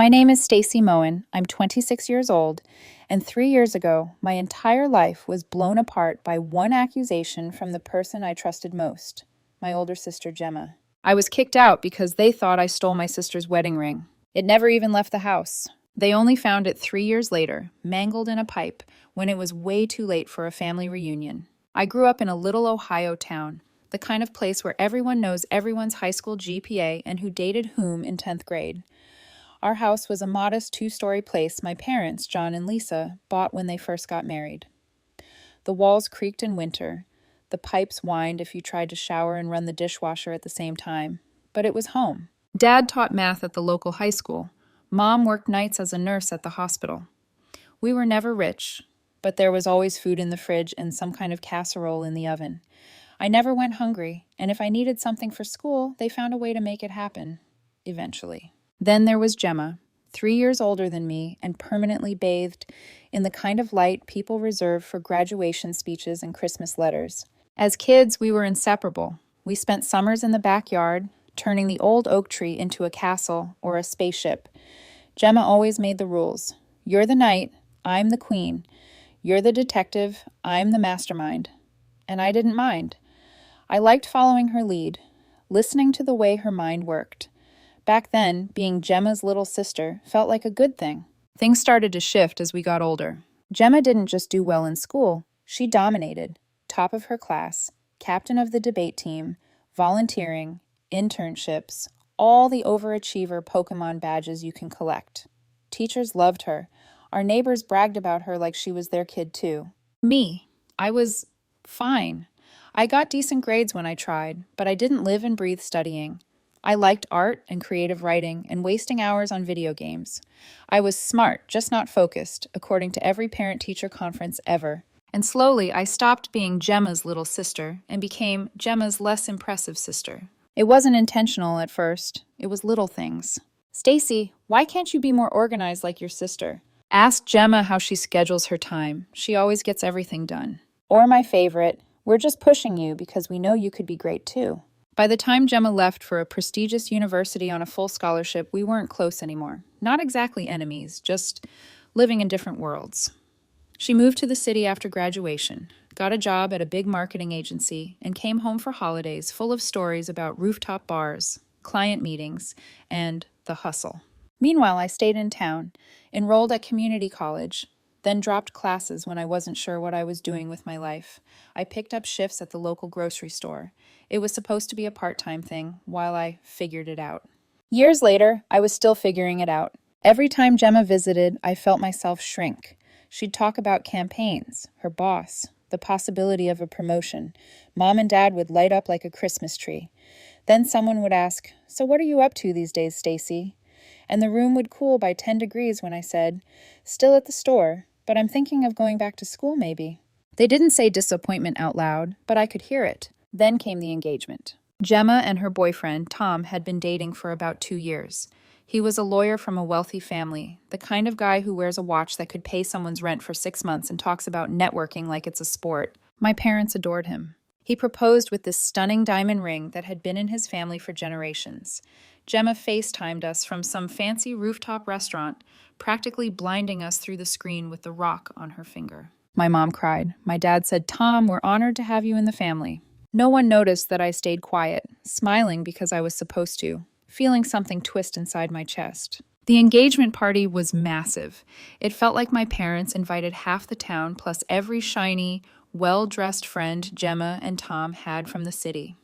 My name is Stacy Moen. I'm 26 years old, and 3 years ago, my entire life was blown apart by one accusation from the person I trusted most, my older sister Gemma. I was kicked out because they thought I stole my sister's wedding ring. It never even left the house. They only found it 3 years later, mangled in a pipe, when it was way too late for a family reunion. I grew up in a little Ohio town, the kind of place where everyone knows everyone's high school GPA and who dated whom in 10th grade. Our house was a modest two-story place my parents, John and Lisa, bought when they first got married. The walls creaked in winter. The pipes whined if you tried to shower and run the dishwasher at the same time. But it was home. Dad taught math at the local high school. Mom worked nights as a nurse at the hospital. We were never rich, but there was always food in the fridge and some kind of casserole in the oven. I never went hungry, and if I needed something for school, they found a way to make it happen, eventually. Then there was Gemma, 3 years older than me and permanently bathed in the kind of light people reserve for graduation speeches and Christmas letters. As kids, we were inseparable. We spent summers in the backyard, turning the old oak tree into a castle or a spaceship. Gemma always made the rules. You're the knight, I'm the queen. You're the detective, I'm the mastermind. And I didn't mind. I liked following her lead, listening to the way her mind worked. Back then, being Gemma's little sister felt like a good thing. Things started to shift as we got older. Gemma didn't just do well in school, she dominated. Top of her class, captain of the debate team, volunteering, internships, all the overachiever Pokemon badges you can collect. Teachers loved her. Our neighbors bragged about her like she was their kid too. Me, I was fine. I got decent grades when I tried, but I didn't live and breathe studying. I liked art and creative writing and wasting hours on video games. I was smart, just not focused, according to every parent-teacher conference ever. And slowly, I stopped being Gemma's little sister and became Gemma's less impressive sister. It wasn't intentional at first. It was little things. Stacy, why can't you be more organized like your sister? Ask Gemma how she schedules her time. She always gets everything done. Or my favorite, we're just pushing you because we know you could be great too. By the time Gemma left for a prestigious university on a full scholarship, we weren't close anymore. Not exactly enemies, just living in different worlds. She moved to the city after graduation, got a job at a big marketing agency, and came home for holidays full of stories about rooftop bars, client meetings, and the hustle. Meanwhile, I stayed in town, enrolled at community college, then dropped classes when I wasn't sure what I was doing with my life. I picked up shifts at the local grocery store. It was supposed to be a part-time thing while I figured it out. Years later, I was still figuring it out. Every time Gemma visited, I felt myself shrink. She'd talk about campaigns, her boss, the possibility of a promotion. Mom and Dad would light up like a Christmas tree. Then someone would ask, "So what are you up to these days, Stacy?" And the room would cool by 10 degrees when I said, "Still at the store, but I'm thinking of going back to school maybe." They didn't say disappointment out loud, but I could hear it. Then came the engagement. Gemma and her boyfriend, Tom, had been dating for about 2 years. He was a lawyer from a wealthy family, the kind of guy who wears a watch that could pay someone's rent for 6 months and talks about networking like it's a sport. My parents adored him. He proposed with this stunning diamond ring that had been in his family for generations. Gemma FaceTimed us from some fancy rooftop restaurant, practically blinding us through the screen with the rock on her finger. My mom cried. My dad said, "Tom, we're honored to have you in the family." No one noticed that I stayed quiet, smiling because I was supposed to, feeling something twist inside my chest. The engagement party was massive. It felt like my parents invited half the town plus every shiny, well-dressed friend Gemma and Tom had from the city.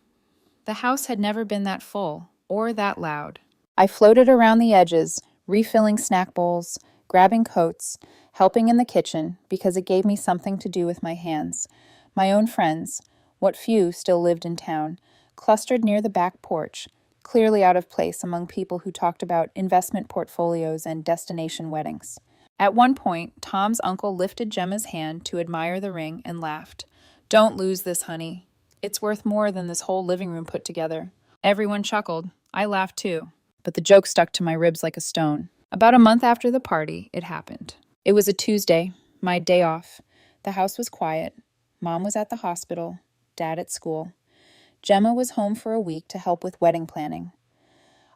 The house had never been that full or that loud. I floated around the edges, refilling snack bowls, grabbing coats, helping in the kitchen because it gave me something to do with my hands. My own friends, what few still lived in town, clustered near the back porch, clearly out of place among people who talked about investment portfolios and destination weddings. At one point, Tom's uncle lifted Gemma's hand to admire the ring and laughed. "Don't lose this, honey. It's worth more than this whole living room put together." Everyone chuckled. I laughed too, but the joke stuck to my ribs like a stone. About a month after the party, it happened. It was a Tuesday, my day off. The house was quiet. Mom was at the hospital, Dad at school. Gemma was home for a week to help with wedding planning.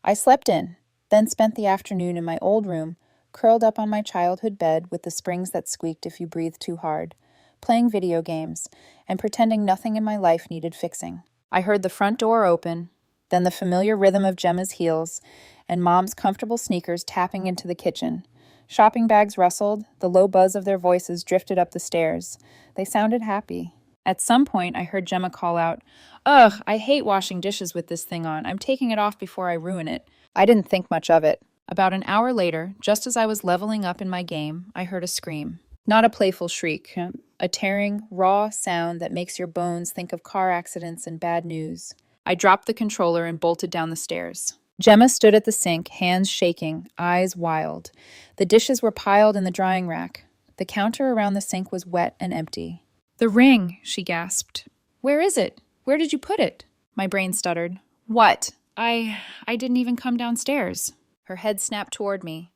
I slept in, then spent the afternoon in my old room, curled up on my childhood bed with the springs that squeaked if you breathed too hard, playing video games, and pretending nothing in my life needed fixing. I heard the front door open, then the familiar rhythm of Gemma's heels, and Mom's comfortable sneakers tapping into the kitchen. Shopping bags rustled, the low buzz of their voices drifted up the stairs. They sounded happy. At some point, I heard Gemma call out, "Ugh, I hate washing dishes with this thing on. I'm taking it off before I ruin it." I didn't think much of it. About an hour later, just as I was leveling up in my game, I heard a scream. Not a playful shriek, a tearing, raw sound that makes your bones think of car accidents and bad news. I dropped the controller and bolted down the stairs. Gemma stood at the sink, hands shaking, eyes wild. The dishes were piled in the drying rack. The counter around the sink was wet and empty. "The ring," she gasped. "Where is it? Where did you put it?" My brain stuttered. "What? I didn't even come downstairs." Her head snapped toward me.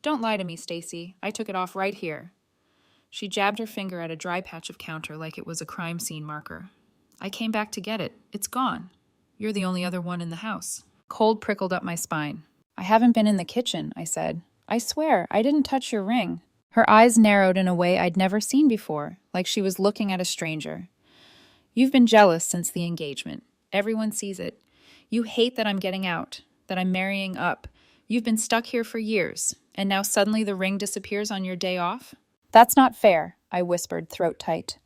"Don't lie to me, Stacy. I took it off right here." She jabbed her finger at a dry patch of counter like it was a crime scene marker. "I came back to get it. It's gone. You're the only other one in the house." Cold prickled up my spine. "I haven't been in the kitchen," I said. "I swear, I didn't touch your ring." Her eyes narrowed in a way I'd never seen before, like she was looking at a stranger. "You've been jealous since the engagement. Everyone sees it. You hate that I'm getting out, that I'm marrying up. You've been stuck here for years, and now suddenly the ring disappears on your day off?" "That's not fair," I whispered, throat tight.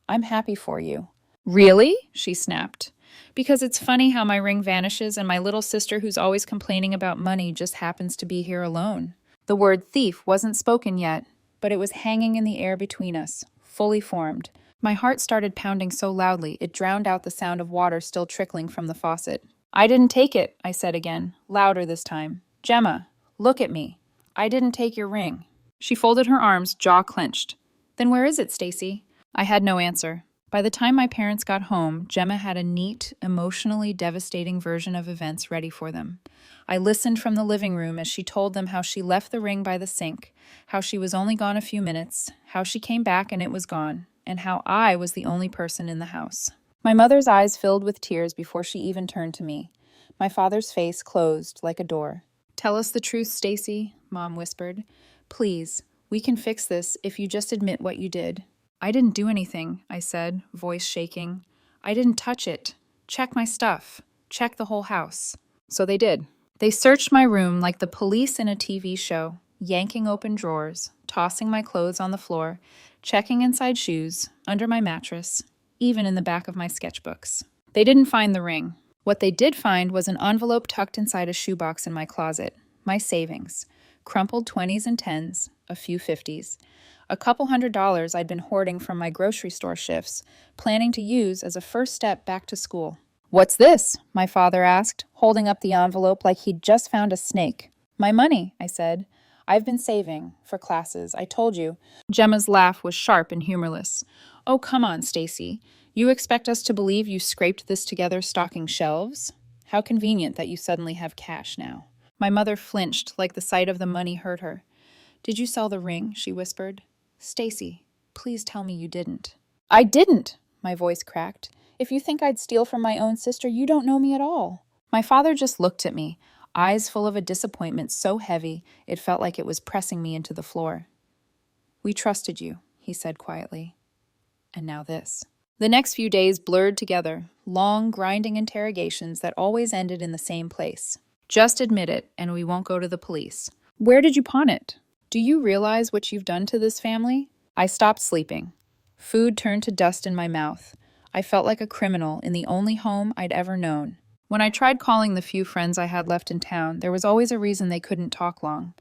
"I'm happy for you." "Really?" she snapped. "Because it's funny how my ring vanishes and my little sister who's always complaining about money just happens to be here alone." The word thief wasn't spoken yet, but it was hanging in the air between us, fully formed. My heart started pounding so loudly it drowned out the sound of water still trickling from the faucet. "I didn't take it," I said again, louder this time. "Gemma, look at me. I didn't take your ring." She folded her arms, jaw clenched. "Then where is it, Stacy?" I had no answer. By the time my parents got home, Gemma had a neat, emotionally devastating version of events ready for them. I listened from the living room as she told them how she left the ring by the sink, how she was only gone a few minutes, how she came back and it was gone, and how I was the only person in the house. My mother's eyes filled with tears before she even turned to me. My father's face closed like a door. "Tell us the truth, Stacy," Mom whispered. "Please, we can fix this if you just admit what you did." "I didn't do anything," I said, voice shaking. "I didn't touch it. Check my stuff. Check the whole house." So they did. They searched my room like the police in a TV show, yanking open drawers, tossing my clothes on the floor, checking inside shoes, under my mattress, even in the back of my sketchbooks. They didn't find the ring. What they did find was an envelope tucked inside a shoebox in my closet, my savings, crumpled 20s and 10s, a few 50s. A couple $100 I'd been hoarding from my grocery store shifts, planning to use as a first step back to school. "What's this?" my father asked, holding up the envelope like he'd just found a snake. "My money," I said. "I've been saving for classes, I told you." Gemma's laugh was sharp and humorless. "Oh, come on, Stacy. You expect us to believe you scraped this together stocking shelves? How convenient that you suddenly have cash now." My mother flinched like the sight of the money hurt her. "Did you sell the ring?" she whispered. "Stacy, please tell me you didn't." "I didn't," my voice cracked. "If you think I'd steal from my own sister, you don't know me at all." My father just looked at me, eyes full of a disappointment so heavy it felt like it was pressing me into the floor. "We trusted you," he said quietly. "And now this." The next few days blurred together, long, grinding interrogations that always ended in the same place. "Just admit it, and we won't go to the police." "Where did you pawn it? Do you realize what you've done to this family?" I stopped sleeping. Food turned to dust in my mouth. I felt like a criminal in the only home I'd ever known. When I tried calling the few friends I had left in town, there was always a reason they couldn't talk long.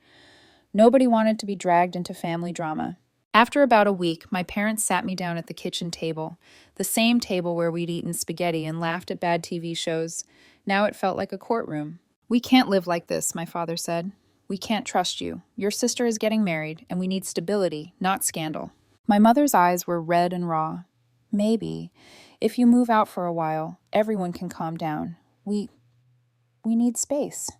Nobody wanted to be dragged into family drama. After about a week, my parents sat me down at the kitchen table, the same table where we'd eaten spaghetti and laughed at bad TV shows. Now it felt like a courtroom. "We can't live like this," my father said. "We can't trust you. Your sister is getting married, and we need stability, not scandal." My mother's eyes were red and raw. "Maybe, if you move out for a while, everyone can calm down. We need space.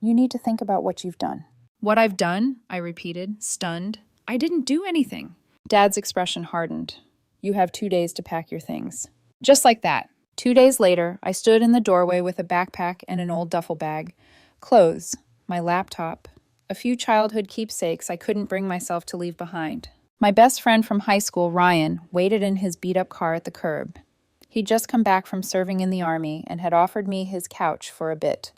You need to think about what you've done." "What I've done?" I repeated, stunned. "I didn't do anything." Dad's expression hardened. "You have 2 days to pack your things." Just like that. 2 days later, I stood in the doorway with a backpack and an old duffel bag. Clothes. my laptop, a few childhood keepsakes I couldn't bring myself to leave behind. My best friend from high school, Ryan, waited in his beat-up car at the curb. He'd just come back from serving in the army and had offered me his couch for a bit.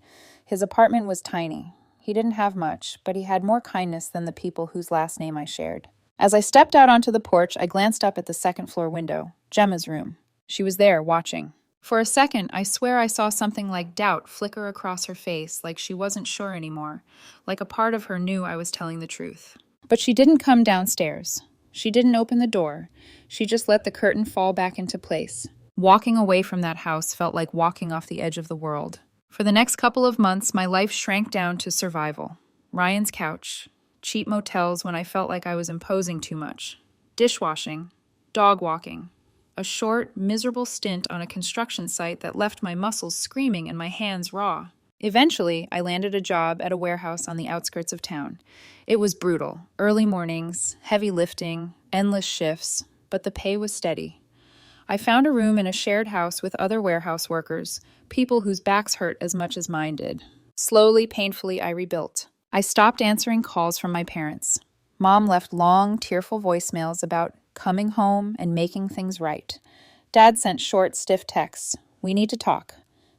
His apartment was tiny. He didn't have much, but he had more kindness than the people whose last name I shared. As I stepped out onto the porch, I glanced up at the second-floor window, Gemma's room. She was there, watching. For a second, I swear I saw something like doubt flicker across her face, like she wasn't sure anymore, like a part of her knew I was telling the truth. But she didn't come downstairs. She didn't open the door. She just let the curtain fall back into place. Walking away from that house felt like walking off the edge of the world. For the next couple of months, my life shrank down to survival. Ryan's couch, cheap motels when I felt like I was imposing too much, dishwashing, dog walking, a short, miserable stint on a construction site that left my muscles screaming and my hands raw. Eventually, I landed a job at a warehouse on the outskirts of town. It was brutal. Early mornings, heavy lifting, endless shifts, but the pay was steady. I found a room in a shared house with other warehouse workers, people whose backs hurt as much as mine did. Slowly, painfully, I rebuilt. I stopped answering calls from my parents. Mom left long, tearful voicemails about coming home and making things right. Dad sent short, stiff texts. We need to talk.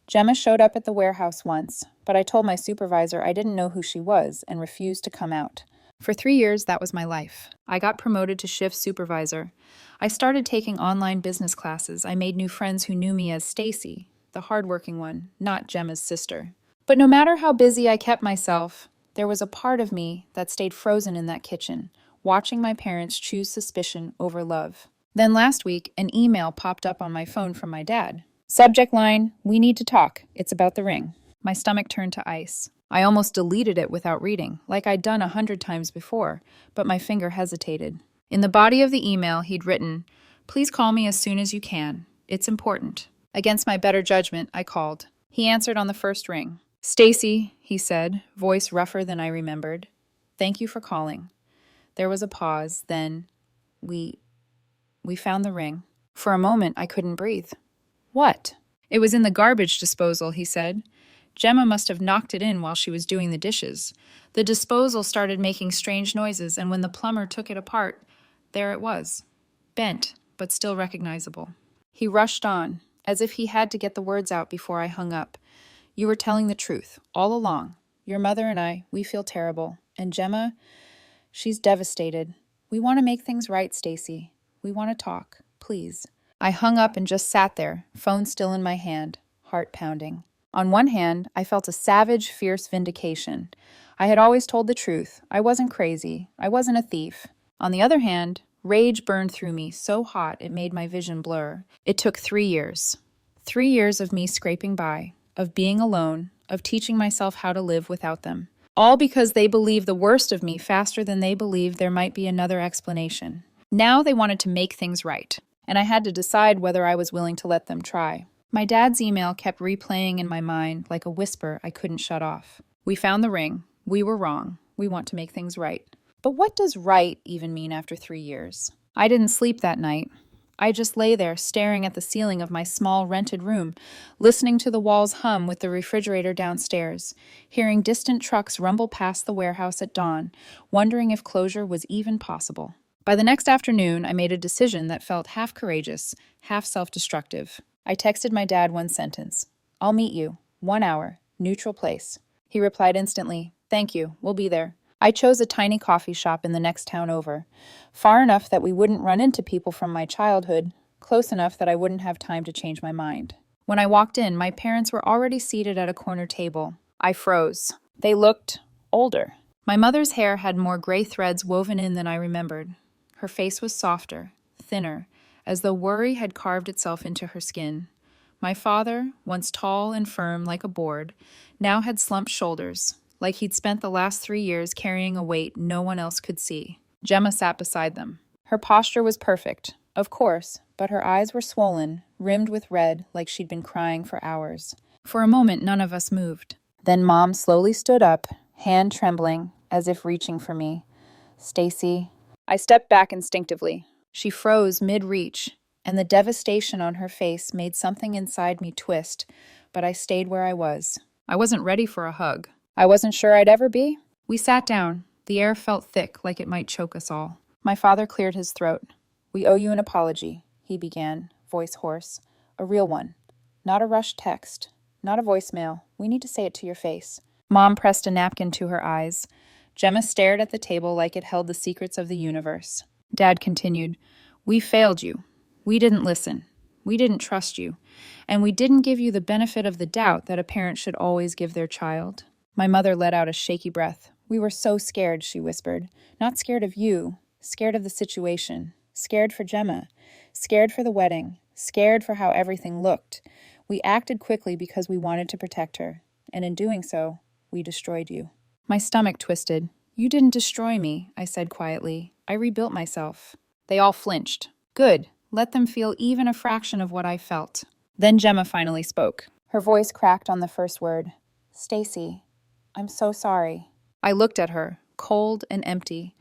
Gemma showed up at the warehouse once, but I told my supervisor I didn't know who she was and refused to come out. For 3 years, that was my life. I got promoted to shift supervisor. I started taking online business classes. I made new friends who knew me as Stacy, the hardworking one, not Gemma's sister. But no matter how busy I kept myself, there was a part of me that stayed frozen in that kitchen, watching my parents choose suspicion over love. Then last week, an email popped up on my phone from my dad. Subject line, "We need to talk. It's about the ring." My stomach turned to ice. I almost deleted it without reading, like I'd done 100 times before, but my finger hesitated. In the body of the email, he'd written, "Please call me as soon as you can. It's important." Against my better judgment, I called. He answered on the first ring. "Stacy," he said, voice rougher than I remembered. "Thank you for calling." There was a pause, then, We found the ring. For a moment, I couldn't breathe. What? It was in the garbage disposal, he said. Gemma must have knocked it in while she was doing the dishes. The disposal started making strange noises, and when the plumber took it apart, there it was. Bent, but still recognizable. He rushed on, as if he had to get the words out before I hung up. "You were telling the truth, all along. Your mother and I, we feel terrible. And Gemma, she's devastated. We want to make things right, Stacy. We want to talk, please." I hung up and just sat there, phone still in my hand, heart pounding. On one hand, I felt a savage, fierce vindication. I had always told the truth. I wasn't crazy. I wasn't a thief. On the other hand, rage burned through me so hot it made my vision blur. It took 3 years. 3 years of me scraping by, of being alone, of teaching myself how to live without them. All because they believed the worst of me faster than they believed there might be another explanation. Now they wanted to make things right, and I had to decide whether I was willing to let them try. My dad's email kept replaying in my mind like a whisper I couldn't shut off. "We found the ring. We were wrong. We want to make things right." But what does right even mean after 3 years? I didn't sleep that night. I just lay there staring at the ceiling of my small rented room, listening to the walls hum with the refrigerator downstairs, hearing distant trucks rumble past the warehouse at dawn, wondering if closure was even possible. By the next afternoon, I made a decision that felt half courageous, half self-destructive. I texted my dad one sentence. "I'll meet you. 1 hour. Neutral place." He replied instantly, "Thank you. We'll be there." I chose a tiny coffee shop in the next town over, far enough that we wouldn't run into people from my childhood, close enough that I wouldn't have time to change my mind. When I walked in, my parents were already seated at a corner table. I froze. They looked older. My mother's hair had more gray threads woven in than I remembered. Her face was softer, thinner, as though worry had carved itself into her skin. My father, once tall and firm like a board, now had slumped shoulders, like he'd spent the last 3 years carrying a weight no one else could see. Gemma sat beside them. Her posture was perfect, of course, but her eyes were swollen, rimmed with red, like she'd been crying for hours. For a moment, none of us moved. Then Mom slowly stood up, hand trembling, as if reaching for me. "Stacy." I stepped back instinctively. She froze mid-reach, and the devastation on her face made something inside me twist, but I stayed where I was. I wasn't ready for a hug. I wasn't sure I'd ever be. We sat down. The air felt thick, like it might choke us all. My father cleared his throat. We owe you an apology, he began, voice hoarse. A real one. Not a rushed text. Not a voicemail. We need to say it to your face. Mom pressed a napkin to her eyes. Gemma stared at the table like it held the secrets of the universe. Dad continued, We failed you. We didn't listen. We didn't trust you. And we didn't give you the benefit of the doubt that a parent should always give their child. My mother let out a shaky breath. We were so scared, she whispered. Not scared of you. Scared of the situation. Scared for Gemma. Scared for the wedding. Scared for how everything looked. We acted quickly because we wanted to protect her. And in doing so, we destroyed you. My stomach twisted. You didn't destroy me, I said quietly. I rebuilt myself. They all flinched. Good. Let them feel even a fraction of what I felt. Then Gemma finally spoke. Her voice cracked on the first word. Stacy, I'm so sorry. I looked at her, cold and empty.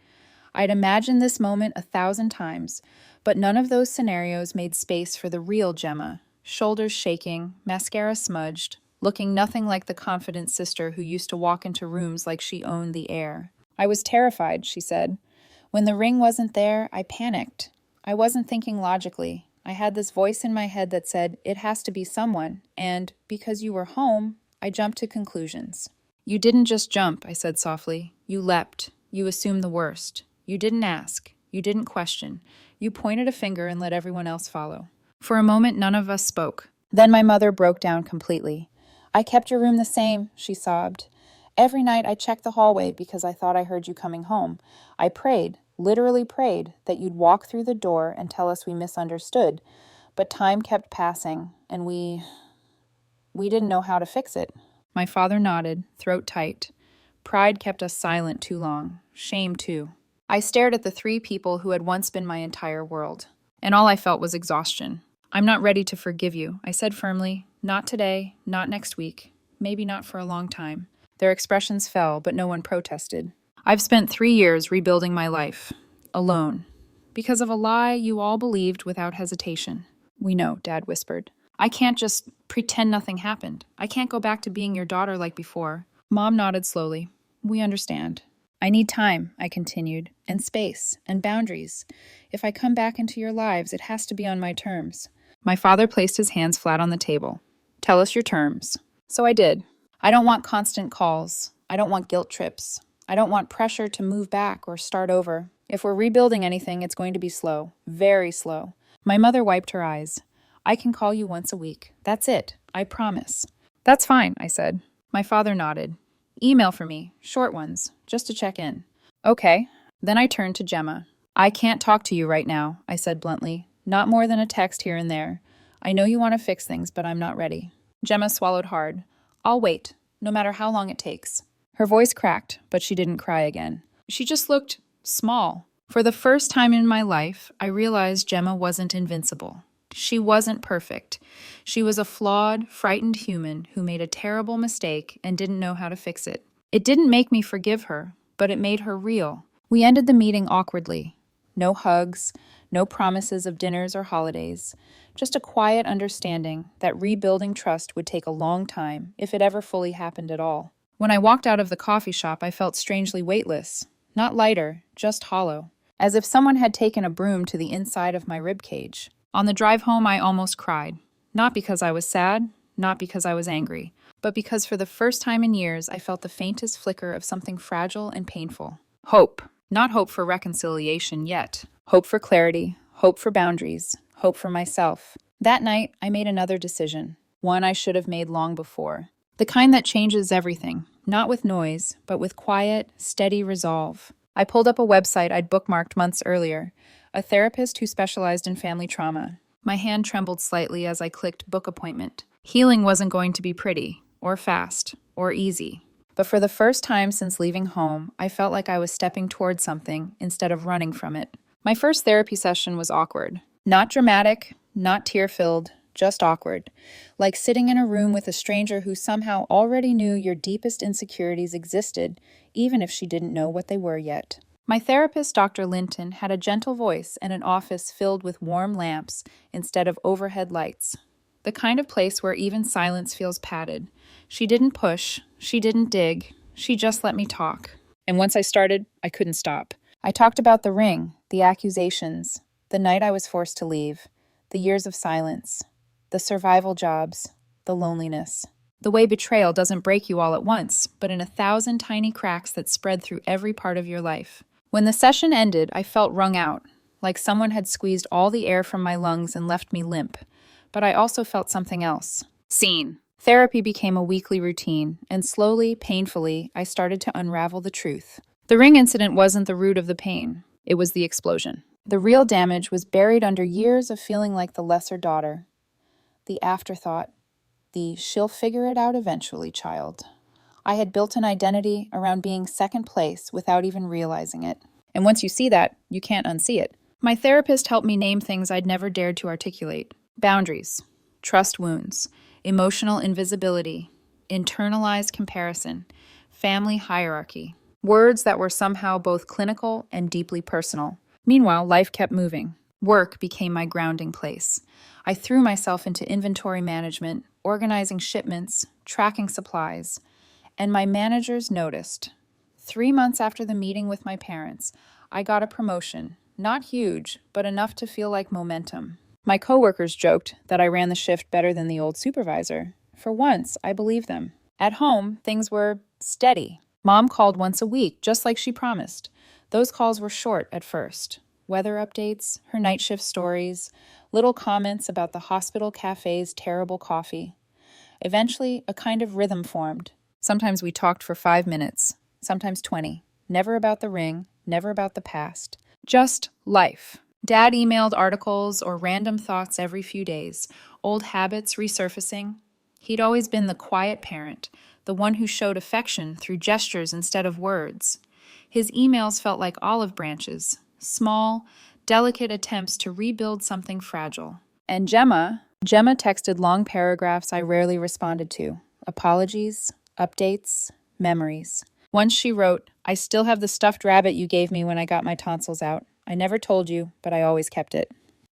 I'd imagined this moment 1,000 times, but none of those scenarios made space for the real Gemma. Shoulders shaking, mascara smudged, looking nothing like the confident sister who used to walk into rooms like she owned the air. I was terrified, she said. When the ring wasn't there, I panicked. I wasn't thinking logically. I had this voice in my head that said, it has to be someone, and because you were home, I jumped to conclusions. You didn't just jump, I said softly. You leapt. You assumed the worst. You didn't ask. You didn't question. You pointed a finger and let everyone else follow. For a moment, none of us spoke. Then my mother broke down completely. I kept your room the same, she sobbed. Every night I checked the hallway because I thought I heard you coming home. I prayed, literally prayed, that you'd walk through the door and tell us we misunderstood. But time kept passing, and we didn't know how to fix it. My father nodded, throat tight. Pride kept us silent too long. Shame, too. I stared at the 3 people who had once been my entire world, and all I felt was exhaustion. I'm not ready to forgive you, I said firmly. Not today, not next week, maybe not for a long time. Their expressions fell, but no one protested. I've spent 3 years rebuilding my life, alone, because of a lie you all believed without hesitation. We know, Dad whispered. I can't just pretend nothing happened. I can't go back to being your daughter like before. Mom nodded slowly. We understand. I need time, I continued, and space, and boundaries. If I come back into your lives, it has to be on my terms. My father placed his hands flat on the table. Tell us your terms. So I did. I don't want constant calls. I don't want guilt trips. I don't want pressure to move back or start over. If we're rebuilding anything, it's going to be slow. Very slow. My mother wiped her eyes. I can call you once a week. That's it. I promise. That's fine, I said. My father nodded. Email for me. Short ones. Just to check in. Okay. Then I turned to Gemma. I can't talk to you right now, I said bluntly. Not more than a text here and there. I know you want to fix things, but I'm not ready. Gemma swallowed hard. I'll wait, no matter how long it takes. Her voice cracked, but she didn't cry again. She just looked small. For the first time in my life, I realized Gemma wasn't invincible. She wasn't perfect. She was a flawed, frightened human who made a terrible mistake and didn't know how to fix it. It didn't make me forgive her, but it made her real. We ended the meeting awkwardly. No hugs, no promises of dinners or holidays, just a quiet understanding that rebuilding trust would take a long time, if it ever fully happened at all. When I walked out of the coffee shop, I felt strangely weightless. Not lighter, just hollow. As if someone had taken a broom to the inside of my ribcage. On the drive home, I almost cried. Not because I was sad, not because I was angry, but because for the first time in years, I felt the faintest flicker of something fragile and painful. Hope. Not hope for reconciliation yet. Hope for clarity, hope for boundaries, hope for myself. That night, I made another decision, one I should have made long before. The kind that changes everything, not with noise, but with quiet, steady resolve. I pulled up a website I'd bookmarked months earlier, a therapist who specialized in family trauma. My hand trembled slightly as I clicked book appointment. Healing wasn't going to be pretty, or fast, or easy. But for the first time since leaving home, I felt like I was stepping toward something instead of running from it. My first therapy session was awkward. Not dramatic, not tear-filled, just awkward. Like sitting in a room with a stranger who somehow already knew your deepest insecurities existed, even if she didn't know what they were yet. My therapist, Dr. Linton, had a gentle voice and an office filled with warm lamps instead of overhead lights. The kind of place where even silence feels padded. She didn't push, she didn't dig, She just let me talk. And once I started, I couldn't stop. I talked about the ring, the accusations, the night I was forced to leave, the years of silence, the survival jobs, the loneliness. The way betrayal doesn't break you all at once, but in 1,000 tiny cracks that spread through every part of your life. When the session ended, I felt wrung out, like someone had squeezed all the air from my lungs and left me limp. But I also felt something else. Seen. Therapy became a weekly routine, and slowly, painfully, I started to unravel the truth. The ring incident wasn't the root of the pain. It was the explosion. The real damage was buried under years of feeling like the lesser daughter. The afterthought. The she'll figure it out eventually child. I had built an identity around being second place without even realizing it. And once you see that, you can't unsee it. My therapist helped me name things I'd never dared to articulate. Boundaries, trust wounds, emotional invisibility, internalized comparison, family hierarchy. Words that were somehow both clinical and deeply personal. Meanwhile, life kept moving. Work became my grounding place. I threw myself into inventory management, organizing shipments, tracking supplies, and my managers noticed. 3 months after the meeting with my parents, I got a promotion. Not huge, but enough to feel like momentum. My coworkers joked that I ran the shift better than the old supervisor. For once, I believed them. At home, things were steady. Mom called once a week, just like she promised. Those calls were short at first. Weather updates, her night shift stories, little comments about the hospital cafe's terrible coffee. Eventually, a kind of rhythm formed. Sometimes we talked for 5 minutes, sometimes 20. Never about the ring, never about the past. Just life. Dad emailed articles or random thoughts every few days, old habits resurfacing. He'd always been the quiet parent, the one who showed affection through gestures instead of words. His emails felt like olive branches, small, delicate attempts to rebuild something fragile. And Gemma texted long paragraphs I rarely responded to. Apologies, updates, memories. Once she wrote, "I still have the stuffed rabbit you gave me when I got my tonsils out. I never told you, but I always kept it."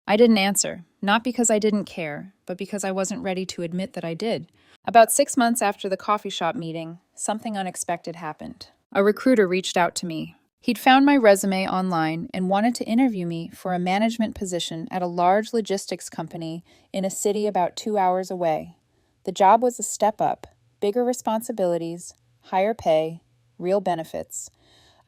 I didn't answer, not because I didn't care, but because I wasn't ready to admit that I did. About 6 months after the coffee shop meeting, something unexpected happened. A recruiter reached out to me. He'd found my resume online and wanted to interview me for a management position at a large logistics company in a city about 2 hours away. The job was a step up, bigger responsibilities, higher pay, real benefits,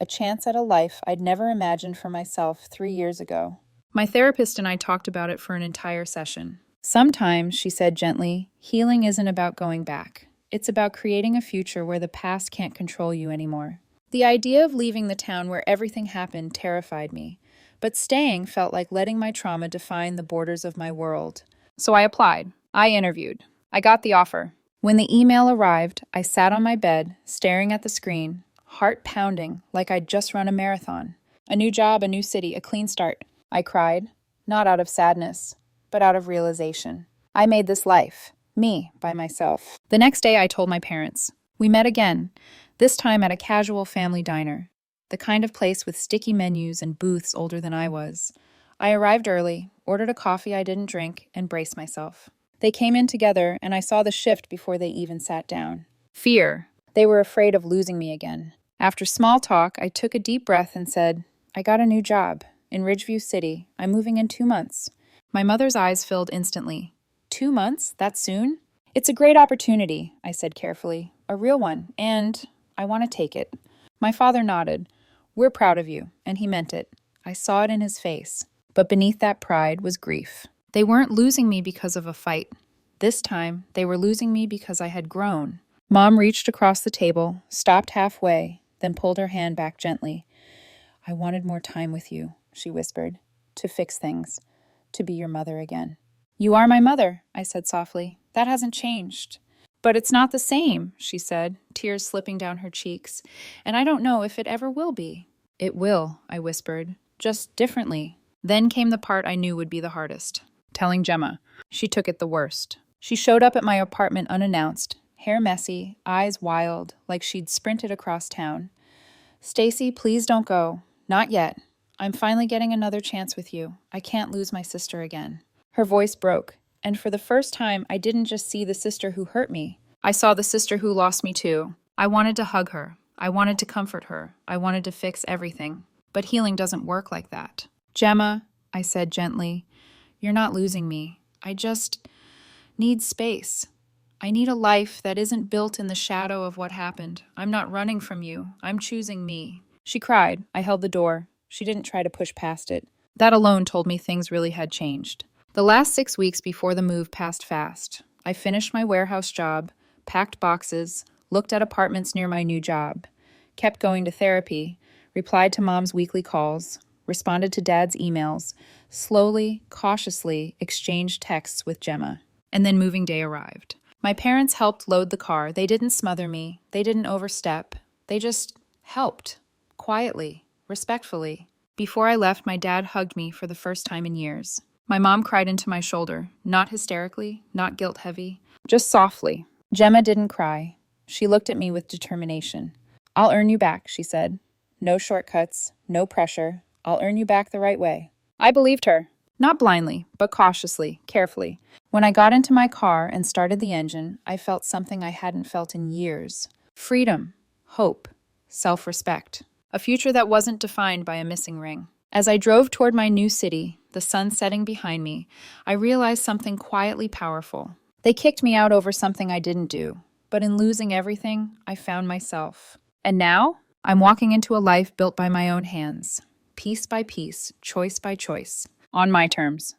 a chance at a life I'd never imagined for myself 3 years ago. My therapist and I talked about it for an entire session. Sometimes, she said gently, healing isn't about going back. It's about creating a future where the past can't control you anymore. The idea of leaving the town where everything happened terrified me, but staying felt like letting my trauma define the borders of my world. So I applied. I interviewed. I got the offer. When the email arrived, I sat on my bed, staring at the screen, heart pounding like I'd just run a marathon. A new job, a new city, a clean start. I cried, not out of sadness, but out of realization. I made this life, me, by myself. The next day I told my parents. We met again, this time at a casual family diner, the kind of place with sticky menus and booths older than I was. I arrived early, ordered a coffee I didn't drink, and braced myself. They came in together, and I saw the shift before they even sat down. Fear. They were afraid of losing me again. After small talk, I took a deep breath and said, "I got a new job. In Ridgeview City. I'm moving in 2 months." My mother's eyes filled instantly. 2 months? That soon? "It's a great opportunity," I said carefully. "A real one, and I want to take it." My father nodded. "We're proud of you," and he meant it. I saw it in his face. But beneath that pride was grief. They weren't losing me because of a fight. This time, they were losing me because I had grown. Mom reached across the table, stopped halfway, then pulled her hand back gently. "I wanted more time with you," she whispered, "to fix things, to be your mother again." "You are my mother," I said softly. "That hasn't changed." "But it's not the same," she said, tears slipping down her cheeks, "and I don't know if it ever will be." "It will," I whispered, "just differently." Then came the part I knew would be the hardest. Telling Gemma. She took it the worst. She showed up at my apartment unannounced, hair messy, eyes wild, like she'd sprinted across town. "Stacy, please don't go. Not yet. I'm finally getting another chance with you. I can't lose my sister again." Her voice broke, and for the first time, I didn't just see the sister who hurt me. I saw the sister who lost me too. I wanted to hug her. I wanted to comfort her. I wanted to fix everything. But healing doesn't work like that. Gemma, I said gently, you're not losing me. I just need space. I need a life that isn't built in the shadow of what happened. I'm not running from you. I'm choosing me. She cried. I held the door. She didn't try to push past it. That alone told me things really had changed. The last 6 weeks before the move passed fast. I finished my warehouse job, packed boxes, looked at apartments near my new job, kept going to therapy, replied to Mom's weekly calls, responded to Dad's emails, slowly, cautiously exchanged texts with Gemma. And then moving day arrived. My parents helped load the car. They didn't smother me. They didn't overstep. They just helped, quietly, respectfully. Before I left, my dad hugged me for the first time in years. My mom cried into my shoulder, not hysterically, not guilt-heavy, just softly. Gemma didn't cry. She looked at me with determination. I'll earn you back, she said. No shortcuts, no pressure. I'll earn you back the right way. I believed her. Not blindly, but cautiously, carefully. When I got into my car and started the engine, I felt something I hadn't felt in years. Freedom, hope, self-respect. A future that wasn't defined by a missing ring. As I drove toward my new city, the sun setting behind me, I realized something quietly powerful. They kicked me out over something I didn't do, but in losing everything, I found myself. And now, I'm walking into a life built by my own hands, piece by piece, choice by choice, on my terms.